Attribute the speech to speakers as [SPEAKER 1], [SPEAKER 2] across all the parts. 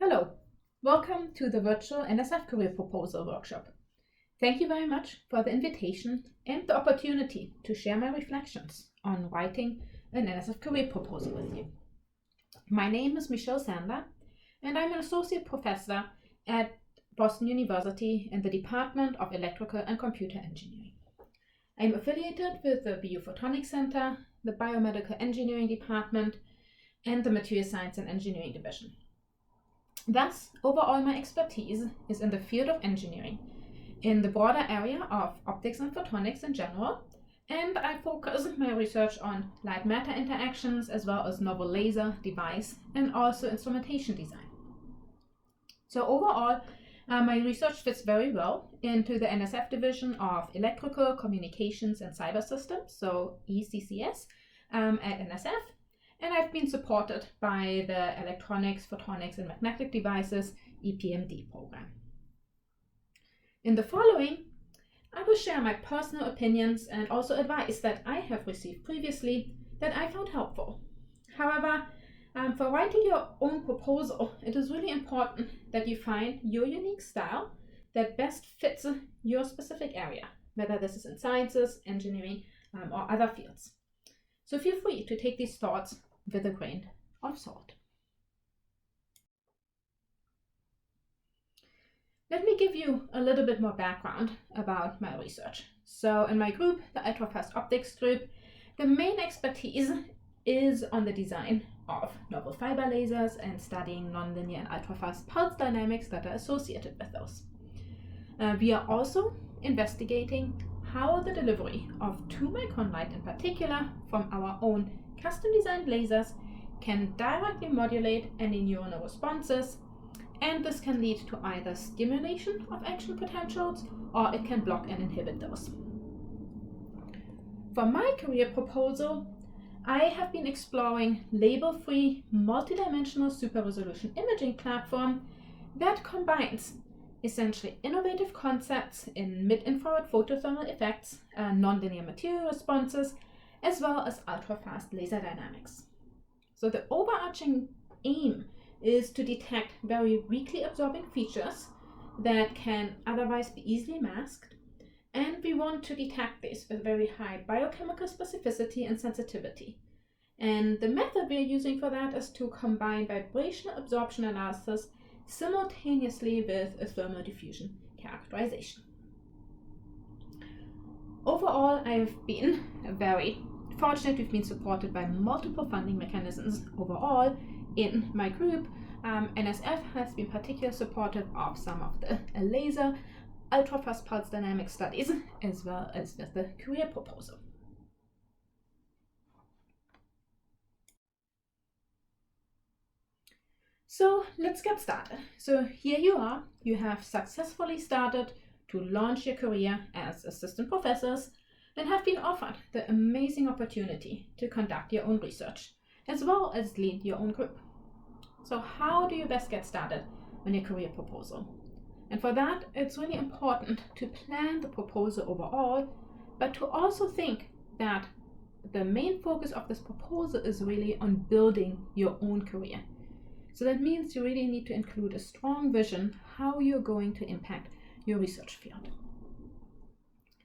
[SPEAKER 1] Hello, welcome to the virtual NSF Career Proposal Workshop. Thank you very much for the invitation and the opportunity to share my reflections on writing an NSF Career Proposal with you. My name is Michelle Sander and I'm an Associate Professor at Boston University in the Department of Electrical and Computer Engineering. I'm affiliated with the BU Photonics Center, the Biomedical Engineering Department, and the Material Science and Engineering Division. Thus, overall my expertise is in the field of engineering, in the broader area of optics and photonics in general, and I focus my research on light-matter interactions as well as novel laser, device, and also instrumentation design. So overall, my research fits very well into the NSF division of Electrical, Communications, and Cyber Systems, so ECCS, at NSF. And I've been supported by the Electronics, Photonics, and Magnetic Devices EPMD program. In the following, I will share my personal opinions and also advice that I have received previously that I found helpful. However, for writing your own proposal, it is really important that you find your unique style that best fits your specific area, whether this is in sciences, engineering, or other fields. So feel free to take these thoughts with a grain of salt. Let me give you a little bit more background about my research. So in my group, the Ultrafast Optics group, the main expertise is on the design of novel fiber lasers and studying nonlinear and ultrafast pulse dynamics that are associated with those. We are also investigating how the delivery of 2-micron light in particular from our own custom designed lasers can directly modulate any neuronal responses, and this can lead to either stimulation of action potentials or it can block and inhibit those. For my career proposal, I have been exploring label-free multidimensional super-resolution imaging platform that combines essentially innovative concepts in mid-infrared photothermal effects, nonlinear material responses, as well as ultra-fast laser dynamics. So the overarching aim is to detect very weakly absorbing features that can otherwise be easily masked, and we want to detect this with very high biochemical specificity and sensitivity. And the method we are using for that is to combine vibrational absorption analysis simultaneously with a thermal diffusion characterization. Overall, I've been very fortunate. We've been supported by multiple funding mechanisms overall in my group. NSF has been particularly supportive of some of the laser ultrafast pulse dynamic studies as well as with the career proposal. So let's get started. So here you are. You have successfully started to launch your career as assistant professors and have been offered the amazing opportunity to conduct your own research as well as lead your own group. So how do you best get started on your career proposal? And for that, it's really important to plan the proposal overall, but to also think that the main focus of this proposal is really on building your own career. So that means you really need to include a strong vision how you're going to impact your research field.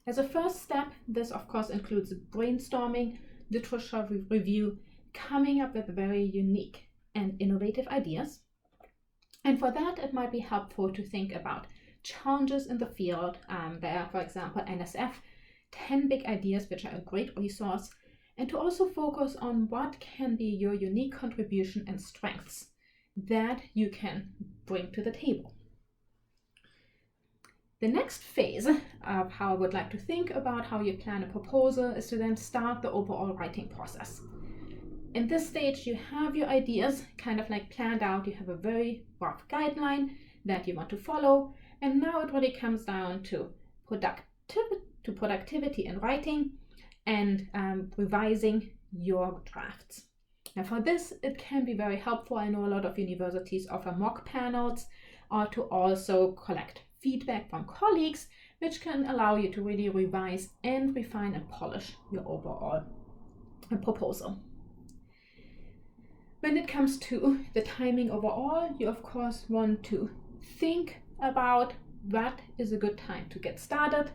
[SPEAKER 1] As a first step, this of course includes brainstorming, literature review, coming up with very unique and innovative ideas. And for that, it might be helpful to think about challenges in the field. There are, for example, NSF 10 Big Ideas, which are a great resource, and to also focus on what can be your unique contribution and strengths that you can bring to the table. The next phase of how I would like to think about how you plan a proposal is to then start the overall writing process. In this stage, you have your ideas kind of like planned out. You have a very rough guideline that you want to follow. And now it really comes down to productivity in writing and revising your drafts. Now for this, it can be very helpful. I know a lot of universities offer mock panels or to also collect feedback from colleagues, which can allow you to really revise and refine and polish your overall proposal. When it comes to the timing overall, you of course want to think about what is a good time to get started.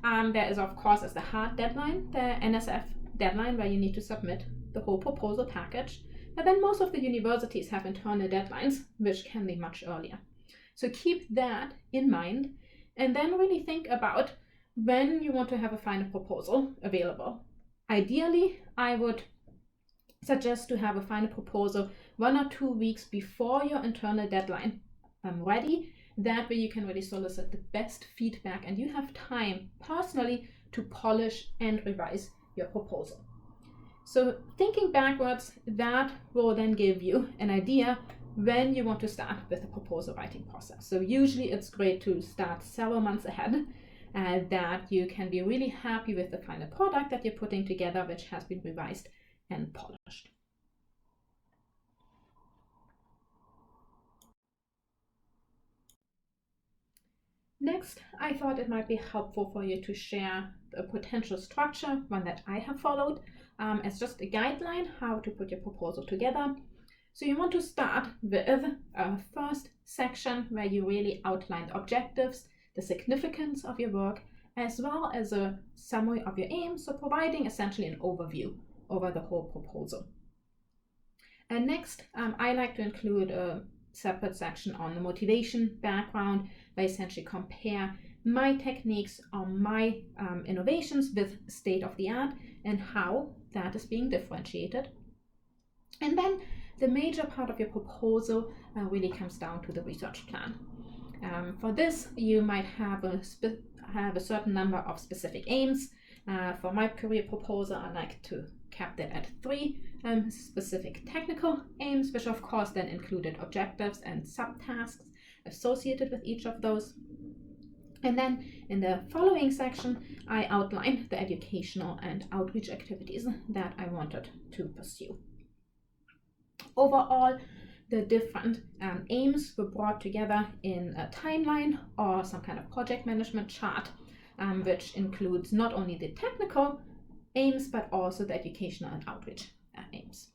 [SPEAKER 1] There is of course as the hard deadline, the NSF deadline, where you need to submit the whole proposal package. But then most of the universities have internal deadlines, which can be much earlier. So keep that in mind, and then really think about when you want to have a final proposal available. Ideally, I would suggest to have a final proposal 1 or 2 weeks before your internal deadline ready. That way you can really solicit the best feedback and you have time personally to polish and revise your proposal. So thinking backwards, that will then give you an idea when you want to start with the proposal writing process. So usually it's great to start several months ahead, that you can be really happy with the final product that you're putting together, which has been revised and polished. Next, I thought it might be helpful for you to share a potential structure, one that I have followed, as just a guideline how to put your proposal together. So you want to start with a first section where you really outline the objectives, the significance of your work, as well as a summary of your aims, so providing essentially an overview over the whole proposal. And next, I like to include a separate section on the motivation background, where I essentially compare my techniques or my innovations with state of the art and how that is being differentiated. And then the major part of your proposal really comes down to the research plan. For this, you might have a certain number of specific aims. For my career proposal, I like to cap that at 3 specific technical aims, which of course then included objectives and subtasks associated with each of those. And then in the following section, I outlined the educational and outreach activities that I wanted to pursue. Overall, the different aims were brought together in a timeline or some kind of project management chart, which includes not only the technical aims, but also the educational and outreach aims.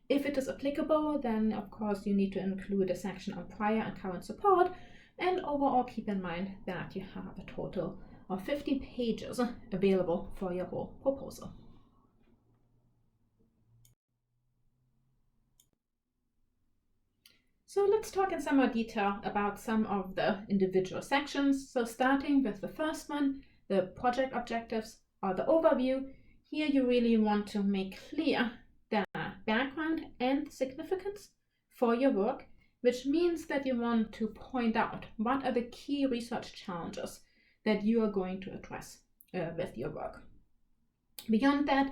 [SPEAKER 1] If it is applicable, then of course you need to include a section on prior and current support, and overall keep in mind that you have a total of 50 pages available for your whole proposal. So let's talk in some more detail about some of the individual sections. So starting with the first one, the project objectives or the overview. Here you really want to make clear the background and significance for your work, which means that you want to point out what are the key research challenges that you are going to address with your work. Beyond that,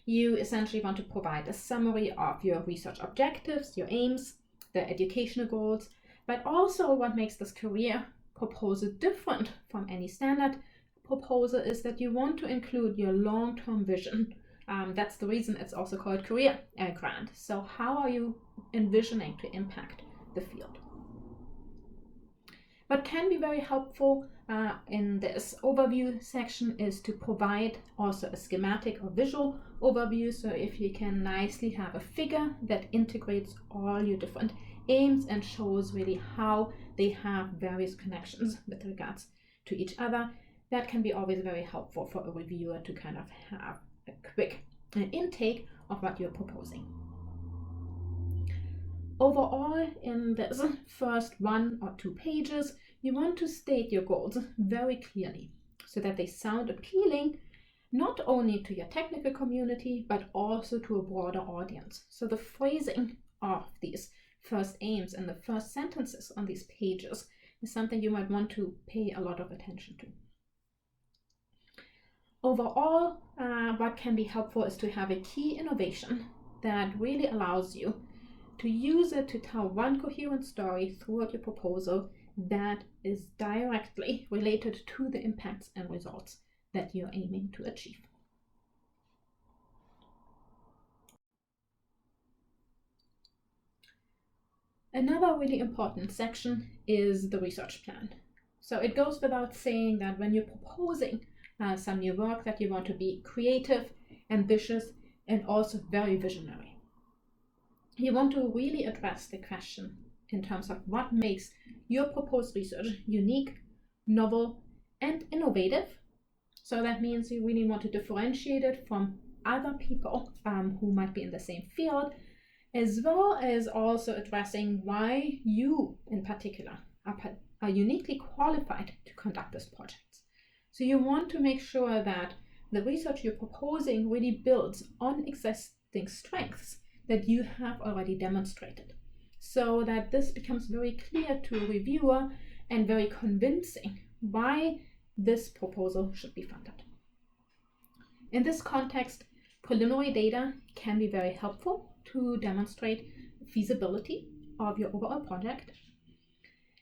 [SPEAKER 1] you essentially want to provide a summary of your research objectives, your aims, the educational goals, but also what makes this career proposal different from any standard proposal is that you want to include your long-term vision. That's the reason it's also called career grant. So how are you envisioning to impact the field? What can be very helpful in this overview section is to provide also a schematic or visual overview. So if you can nicely have a figure that integrates all your different aims and shows really how they have various connections with regards to each other, that can be always very helpful for a reviewer to kind of have a quick intake of what you're proposing. Overall, in this first 1 or 2 pages, you want to state your goals very clearly so that they sound appealing not only to your technical community, but also to a broader audience. So the phrasing of these first aims and the first sentences on these pages is something you might want to pay a lot of attention to. Overall, what can be helpful is to have a key innovation that really allows you to use it to tell one coherent story throughout your proposal that is directly related to the impacts and results that you're aiming to achieve. Another really important section is the research plan. So it goes without saying that when you're proposing some new work, that you want to be creative, ambitious, and also very visionary. you want to really address the question in terms of what makes your proposed research unique, novel, and innovative. So that means you really want to differentiate it from other people who might be in the same field, as well as also addressing why you in particular are uniquely qualified to conduct this project. So you want to make sure that the research you're proposing really builds on existing strengths that you have already demonstrated, so that this becomes very clear to a reviewer and very convincing why this proposal should be funded. In this context, preliminary data can be very helpful to demonstrate feasibility of your overall project.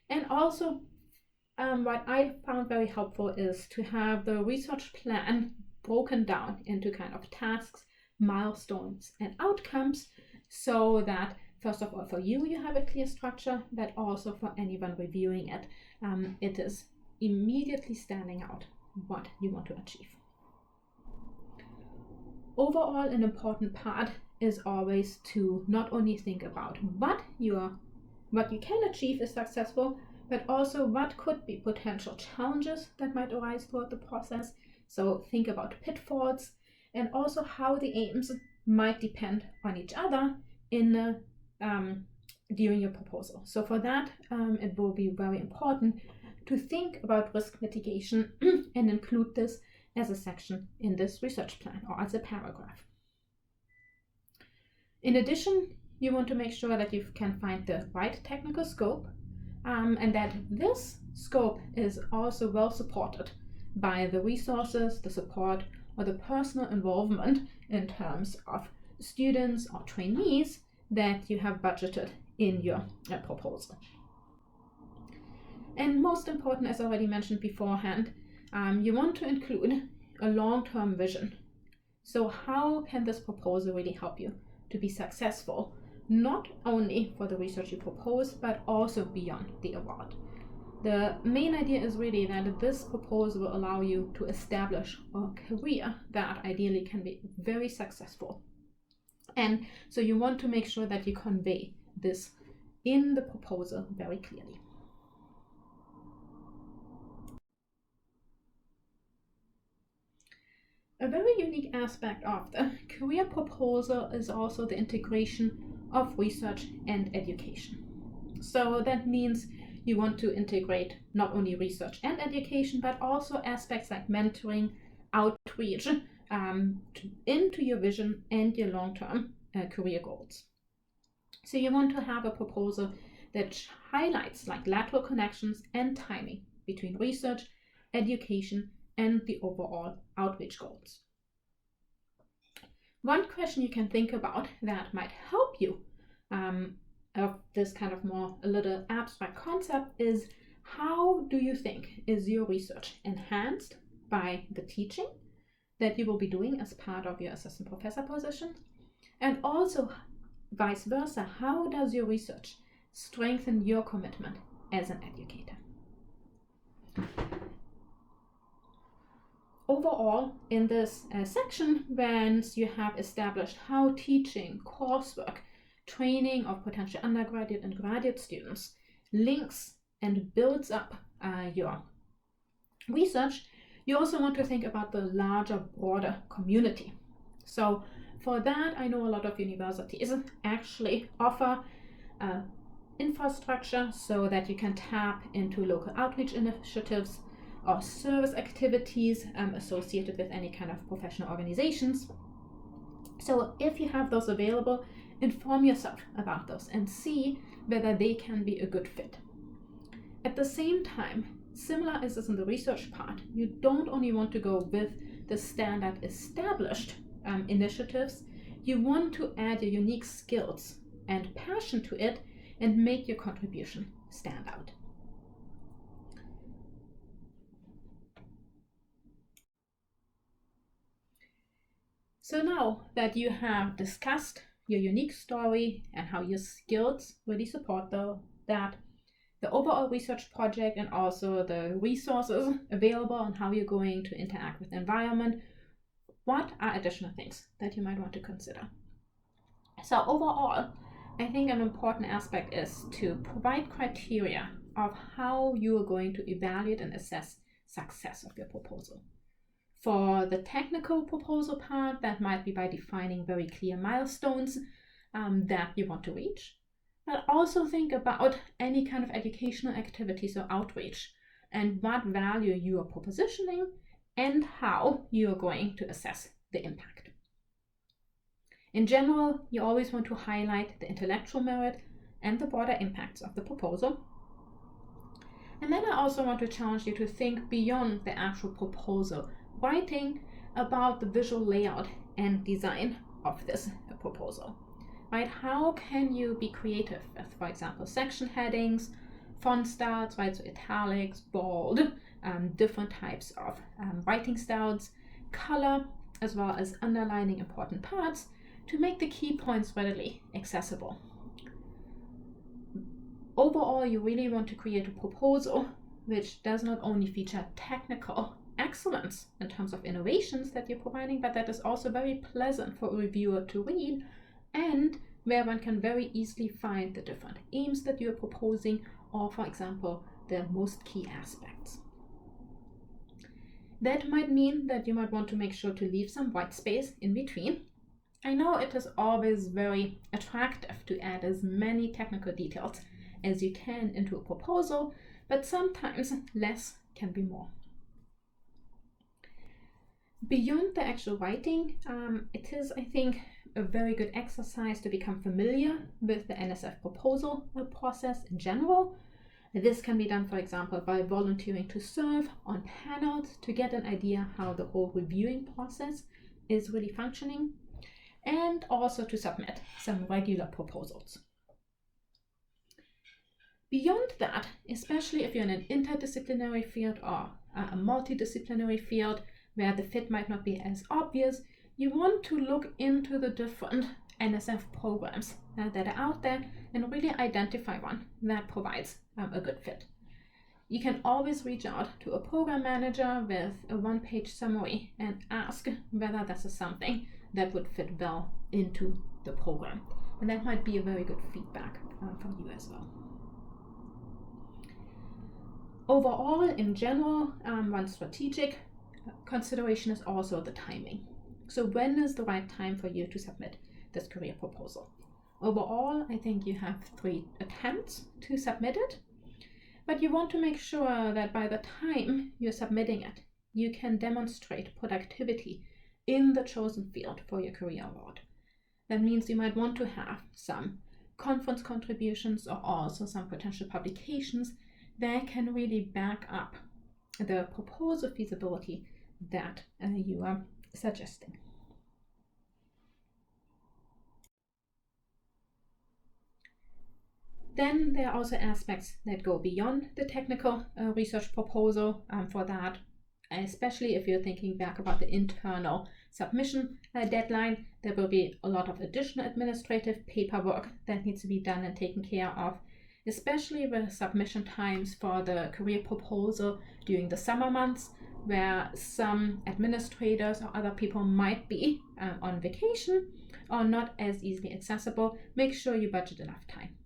[SPEAKER 1] And also, what I found very helpful is to have the research plan broken down into kind of tasks, milestones, and outcomes, so that first of all for you have a clear structure, but also for anyone reviewing it, it is immediately standing out what you want to achieve. Overall, an important part is always to not only think about what you can achieve is successful, but also what could be potential challenges that might arise throughout the process. So think about pitfalls, and also how the aims might depend on each other in during your proposal. So for that, it will be very important to think about risk mitigation and include this as a section in this research plan or as a paragraph. In addition, you want to make sure that you can find the right technical scope, and that this scope is also well supported by the resources, the support, or the personal involvement in terms of students or trainees that you have budgeted in your proposal. And most important, as already mentioned beforehand, you want to include a long-term vision. So how can this proposal really help you to be successful, not only for the research you propose, but also beyond the award? The main idea is really that this proposal will allow you to establish a career that ideally can be very successful. And so you want to make sure that you convey this in the proposal very clearly. A very unique aspect of the career proposal is also the integration of research and education. So that means you want to integrate not only research and education, but also aspects like mentoring, outreach into your vision and your long-term career goals. So you want to have a proposal that highlights like lateral connections and timing between research, education, and the overall outreach goals. One question you can think about that might help you of this kind of more a little abstract concept is, how do you think is your research enhanced by the teaching that you will be doing as part of your assistant professor position? And also vice versa, how does your research strengthen your commitment as an educator? Overall, in this section, once you have established how teaching, coursework, training of potential undergraduate and graduate students links and builds up your research, you also want to think about the larger, broader community. So for that, I know a lot of universities actually offer infrastructure so that you can tap into local outreach initiatives or service activities associated with any kind of professional organizations. So if you have those available, inform yourself about those and see whether they can be a good fit. At the same time, similar as is in the research part, you don't only want to go with the standard established initiatives, you want to add your unique skills and passion to it and make your contribution stand out. So now that you have discussed your unique story and how your skills really support that, the overall research project and also the resources available and how you're going to interact with the environment, what are additional things that you might want to consider? So overall, I think an important aspect is to provide criteria of how you are going to evaluate and assess success of your proposal. For the technical proposal part, that might be by defining very clear milestones that you want to reach. But also think about any kind of educational activities or outreach and what value you are propositioning and how you are going to assess the impact. In general, you always want to highlight the intellectual merit and the broader impacts of the proposal. And then I also want to challenge you to think beyond the actual proposal, writing about the visual layout and design of this proposal. Right? How can you be creative with, for example, section headings, font styles, right? So italics, bold, different types of writing styles, color, as well as underlining important parts to make the key points readily accessible. Overall, you really want to create a proposal which does not only feature technical excellence in terms of innovations that you're providing, but that is also very pleasant for a reviewer to read, and where one can very easily find the different aims that you're proposing, or for example, the most key aspects. That might mean that you might want to make sure to leave some white space in between. I know it is always very attractive to add as many technical details as you can into a proposal, but sometimes less can be more. Beyond the actual writing, it is, I think, a very good exercise to become familiar with the NSF proposal process in general. This can be done, for example, by volunteering to serve on panels to get an idea how the whole reviewing process is really functioning, and also to submit some regular proposals. Beyond that, especially if you're in an interdisciplinary field or a multidisciplinary field where the fit might not be as obvious, you want to look into the different NSF programs that are out there and really identify one that provides a good fit. You can always reach out to a program manager with a one-page summary and ask whether this is something that would fit well into the program. And that might be a very good feedback from you as well. Overall, in general, one strategic consideration is also the timing. So when is the right time for you to submit this career proposal? Overall, I think you have 3 attempts to submit it, but you want to make sure that by the time you're submitting it, you can demonstrate productivity in the chosen field for your career award. That means you might want to have some conference contributions or also some potential publications that can really back up the proposal feasibility that you are suggesting. Then there are also aspects that go beyond the technical research proposal for that, especially if you're thinking back about the internal submission deadline. There will be a lot of additional administrative paperwork that needs to be done and taken care of, especially with submission times for the career proposal during the summer months, where some administrators or other people might be on vacation or not as easily accessible. Make sure you budget enough time.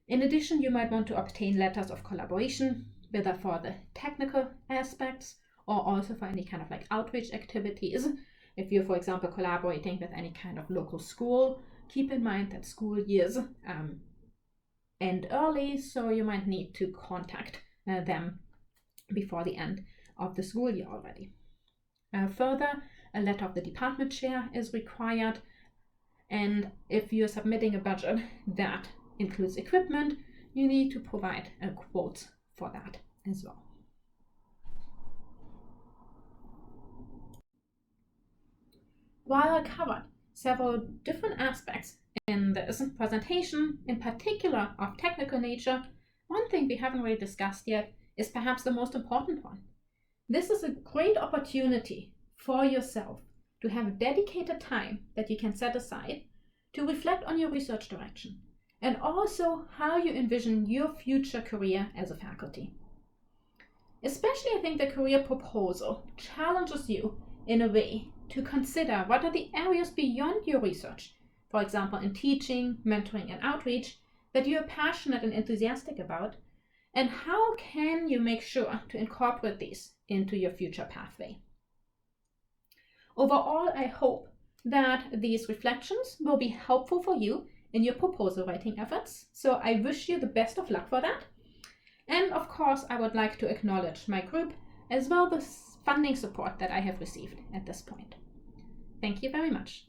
[SPEAKER 1] In addition, you might want to obtain letters of collaboration, whether for the technical aspects or also for any kind of like outreach activities. If you're, for example, collaborating with any kind of local school, keep in mind that school years end early, so you might need to contact them before the end of the school year already. Further, a letter of the department chair is required, and if you're submitting a budget that includes equipment, you need to provide a quote for that as well. While I covered several different aspects in this presentation, in particular of technical nature, one thing we haven't really discussed yet is perhaps the most important one. This is a great opportunity for yourself to have dedicated time that you can set aside to reflect on your research direction and also how you envision your future career as a faculty. Especially, I think the career proposal challenges you in a way to consider what are the areas beyond your research for example in teaching, mentoring, and outreach, that you are passionate and enthusiastic about? And how can you make sure to incorporate these into your future pathway? Overall, I hope that these reflections will be helpful for you in your proposal writing efforts. So I wish you the best of luck for that. And of course, I would like to acknowledge my group as well as the funding support that I have received at this point. Thank you very much.